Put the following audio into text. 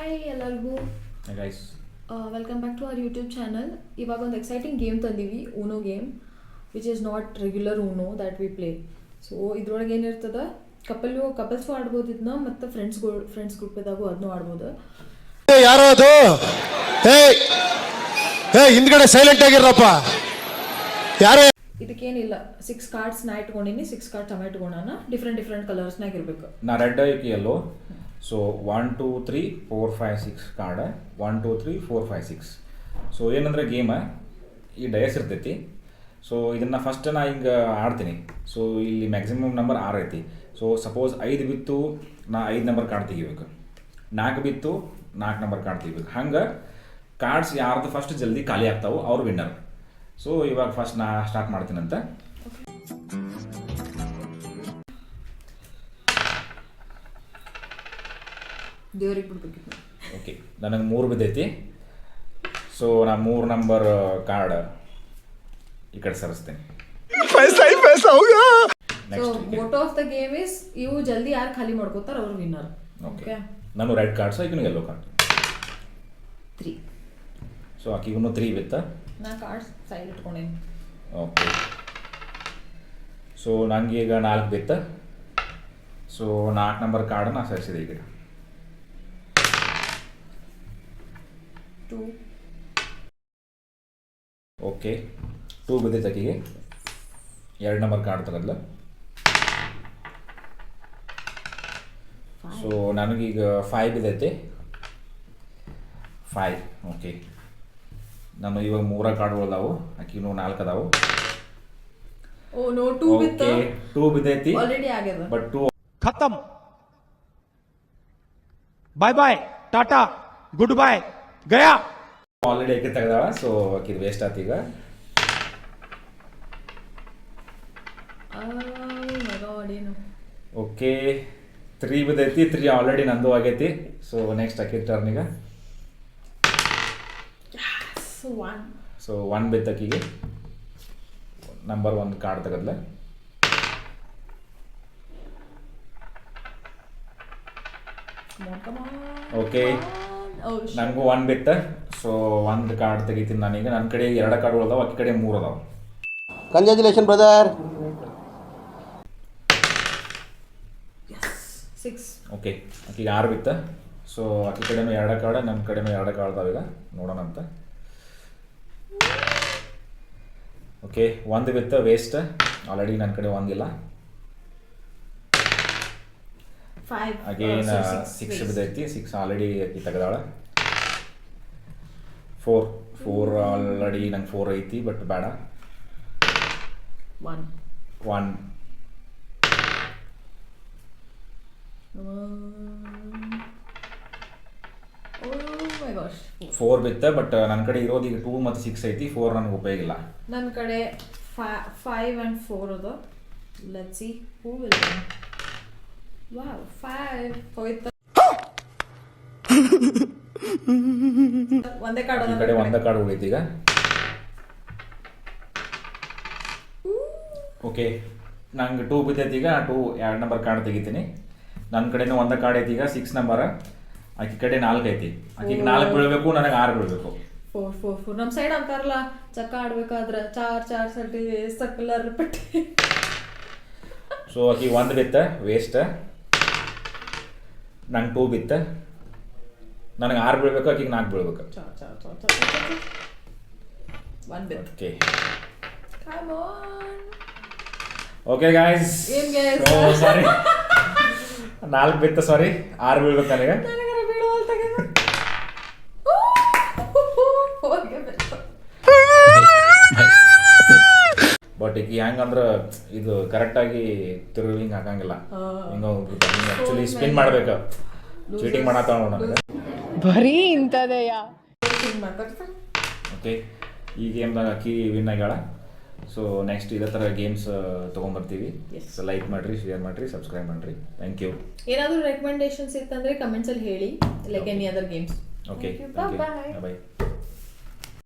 Hi ಎಲ್ಲರಿಗೂ. Guys welcome back to our YouTube channel. ಇವಾಗ ಒಂದು ಎಕ್ಸೈಟಿಂಗ್ ಗೇಮ್ ತಂದೀವಿ, UNO game which is not regular UNO that we play. So ಇದ್ರೊಳಗೆ ಏನಿರ್ತದೆ, couples ಆಡ್ಬೋದು ಇದನ್ನ, ಮತ್ತು ಫ್ರೆಂಡ್ಸ್ ಗ್ರೂಪಿದಾಗೂ ಅದನ್ನೂ ಆಡ್ಬೋದು. ಯಾರೋ ಅದು ಹಿಂದ್ಗಡೆ ಸೈಲೆಂಟ್ ಆಗಿರಪ್ಪ. ಯಾರೋ ಇದಕ್ಕೇನಿಲ್ಲ, 6 ಕಾರ್ಡ್ಸ್ನ ಇಟ್ಕೊಂಡಿನಿ, 6 ಕಾರ್ಡ್ಸ್ ಇಟ್ಕೊಂಡಾನ, ಡಿಫ್ರೆಂಟ್ ಕಲರ್ಸ್ನಾಗ ಇರಬೇಕು. ನಾ ರೆಡ್ ಐಕಿ ಎಲ್ಲೋ. So 1 2 3 4 5 6 card 1 2 3 4 5 6. ಸೊ ಏನಂದ್ರೆ ಗೇಮ ಈ ಡಯಸ್ ಇರ್ತೈತಿ. ಸೊ ಇದನ್ನು ಫಸ್ಟ್ ನಾ ಹಿಂಗೆ ಆಡ್ತೀನಿ. ಸೊ ಇಲ್ಲಿ ಮ್ಯಾಕ್ಸಿಮಮ್ ನಂಬರ್ 6 ಐತಿ. ಸೊ ಸಪೋಸ್ 5 ಬಿತ್ತು, ನಾ 5 ನಂಬರ್ ಕಾರ್ಡ್ ತೆಗಿಬೇಕು. 4 ಬಿತ್ತು, 4 ನಂಬರ್ ಕಾರ್ಡ್ ತೆಗಿಬೇಕು. ಹಂಗೆ ಕಾರ್ಡ್ಸ್ ಯಾರ್ದು ಫಸ್ಟ್ ಜಲ್ದಿ ಖಾಲಿ ಆಗ್ತಾವೆ ಅವ್ರು ವಿನ್ನರ್. ಸೊ ಇವಾಗ ಫಸ್ಟ್ ನಾ ಸ್ಟಾರ್ಟ್ ಮಾಡ್ತೀನಂತ. ದೇವ್ರಿಗೆ ಬಿಡ್ಬೇಕಿತ್ತು. ಓಕೆ, ನನಗೆ 3 ಬಿದ್ದೈತಿ. ಸೊ ನಾ 3 ನಂಬರ್ ಕಾರ್ಡ್ ಈ ಕಡೆ ಸರಿಸ್ತೇನೆ. So motto of the game is ಇವು ಜಲ್ದಿ ಯಾರು ಖಾಲಿ ಮಾಡ್ಕೋತಾರ ಅವ್ರು ವಿನ್ನರ್. ಓಕೆ, ನಾನು ರೆಡ್ ಕಾರ್ಡ್ಸ್ ಈಗಿನ ಯೆಲ್ಲೋ ಕಾರ್ಡ್ 3. ಸೊ ಆಕಿಗೂ 3 ಬಿತ್ತ. ನಾ ಕಾರ್ಡ್ಸ್ ಸೈಡ್ ಇಟ್ಕೊಂಡೇನಿ. ಓಕೆ, ಸೊ ನನಗೆ ಈಗ 4 ಬಿತ್ತ. ಸೊ 4 ನಂಬರ್ ಕಾರ್ಡ್ ನಾ ಸರಿಸಿದೆ ಈಗ. 2. ಓಕೆ, 2 ಬಿದ್ದೈತೆ ಆಕಿಗೆ. 2 ನಂಬರ್ ಕಾರ್ಡ್ ತಗದ್ಲ. ಸೊ ನನಗೀಗ 5 ಬಿದ್ದೈತೆ. 5. ಓಕೆ, ನಾನು ಇವಾಗ 3 ಕಾರ್ಡ್ಗಳು ಅದಾವು, ಆಕಿನೂ 4 ಅದಾವು. ಓ ನೋ, 2 ಬಿತ್ತ. 2 ಬಿದ್ದೈತಿ ಆಲ್ರೆಡಿ ಆಗ್ಯದ. ಬಟ್ 2 ಖತಮ್. ಬಾಯ್ ಬಾಯ್, ಟಾಟಾ, ಗುಡ್ ಬಾಯ್, ಗಯಾ. ಆಲ್ರೆಡಿ ಆಕೆ ತೆಗ್ದಾಳ. ಸೊ ಆಕಿದು ವೇಸ್ಟ್ ಆಯ್ತು ಈಗ. ಓಕೆ, 3 ಬಿದ್ದೈತಿ. 3 ಆಲ್ರೆಡಿ ನಂದು ಆಗೈತಿ. ಸೊ ನೆಕ್ಸ್ಟ್ ಆಕೆ ಟರ್ನಿಗ. ಸೊ 1 ಬಿತ್ತಕ್ಕಿಗೆ ನಂಬರ್ 1 ಕಾರ್ಡ್ ತೆಗದ್ಲ. ಓಕೆ, ನನಗೂ 1 ಬಿತ್ತ. ಸೊ 1 ಕಾರ್ಡ್ ತೆಗಿತೀನಿ ನಾನೀಗ. ನನ್ನ ಕಡೆ 2 ಕಾರ್ಡ್ಗಳು ಅದಾವ, ಆಕೆ ಕಡೆ 3 ಅದಾವ. Congratulation brother. 6. ಓಕೆ, ಆಕೆಗೆ 6 ಬಿತ್ತ. ಸೊ ಆಕೆ ಕಡೆನೂ 2 ಕಾರ್ಡ್, ನಮ್ಮ ಕಡೆನೂ 2 ಕಾರ್ಡ್ ಅದಾವ. ಈಗ ನೋಡೋಣ ಅಂತ. ಓಕೆ, 1 ಬಿತ್ತ, ವೇಸ್ಟ್. ಆಲ್ರೆಡಿ ನನ್ನ ಕಡೆ 1 ಇಲ್ಲ. 5. ಅಗೇನ್ 6 ಬಿದ್ದೈತಿ. 6 ಆಲ್ರೆಡಿ ಆಕೆ ತೆಗ್ದಾಳ. 4 ಆಲ್ರೆಡಿ ನಂಗೆ 4 ಐತಿ, ಬಟ್ ಬೇಡ. 1. 4 ಬಿತ್ತ, ಬಟ್ ನನ್ನ ಕಡೆ ಇರೋದು ಈಗ 2 ಮತ್ತು 6 ಐತಿ. 4 ನನಗೆ ಉಪಯೋಗ ಇಲ್ಲ. ನನ್ನ ಕಡೆ 5 and 4 ಅದ. Let's see who will win. Wow, 5 ಹೋಯ್ತು. ಒಂದೇ ಕಾರ್ಡ್ ಈ ಕಡೆ 1 ಕಾರ್ಡ್ ಉಳಿತು ಈಗ. ಓಕೆ, ನಂಗೆ 2 ಬಿದ್ದೈತಿ ಈಗ. 2 ನಂಬರ್ ಕಾರ್ಡ್ ತೆಗಿತೀನಿ. ನನ್ನ ಕಡೆನೂ 1 ಕಾರ್ಡ್ ಐತಿ ಈಗ, 6 ನಂಬರ್. ಆಕೆ ಕಡೆ 4 ಐತಿ. ಆಕೆಗೆ 4 ಬೀಳಬೇಕು, ನನಗೆ 6 ಬೀಳಬೇಕು. 4 ನಮ್ಮ ಸೈಡ್ ಅಂತಾರಲ್ಲ, ಚಕ್ಕ ಆಡ್ಬೇಕಾದ್ರೆ 4 ಸಟಿ ಸಕ್ಕಲರ್ ಪಟ್ಟಿ. ಸೊ ಆಕೆ 1 ಬಿತ್ತ, ವೇಸ್ಟ್. ನಂಗೆ 2 ಬಿತ್ತ. ನನಗೆ 6 ಬೀಳ್ಬೇಕು, ಆಕೆಗೆ 4 ಬೀಳ್ಬೇಕು. 1 ಬಿತ್ತ. Okay, come on. Okay guys, ಏನ್ guys? ಸಾರಿ 4 ಬಿತ್ತ, ಸಾರಿ 6 ಬೀಳ್ಬೇಕು ನನಗೆ. ನನಗರ ಬೀಳೋಲ್ ತೆಗೆದು. ಬಟ್ ಈಗ ಹೆಂಗಂದ್ರೆ ಇದು ಕರೆಕ್ಟಾಗಿ ತಿರುಗಿ ಹಿಂಗೆ ಹಾಕಂಗಿಲ್ಲ. ಹಿಂಗೆ ಆ್ಯಕ್ಚುಲಿ ಸ್ಪಿನ್ ಮಾಡ್ಬೇಕು. ಚೀಟಿಂಗ್ ಮಾಡತ್ತಾವ ನೋಡ. ಬರೀ ಇಂಥದೆಯ. ಓಕೆ, ಈ ಗೇಮ್ದಾಗ ಅಕ್ಕಿ ವಿನ್ ಆಗ್ಯಾಳ. ಸೊ ನೆಕ್ಸ್ಟ್ ಇದೇ ಥರ ಗೇಮ್ಸ್ ತೊಗೊಂಬರ್ತೀವಿ. ಸೊ ಲೈಕ್ ಮಾಡಿರಿ, ಶೇರ್ ಮಾಡಿರಿ, ಸಬ್ಸ್ಕ್ರೈಬ್ ಮಾಡಿರಿ. Thank you. ಏನಾದರೂ ರೆಕಮೆಂಡೇಶನ್ಸ್ ಇತ್ತಂದರೆ ಕಮೆಂಟ್ಸಲ್ಲಿ ಹೇಳಿ, like any other games. Okay, bye. ಬಾಯ್.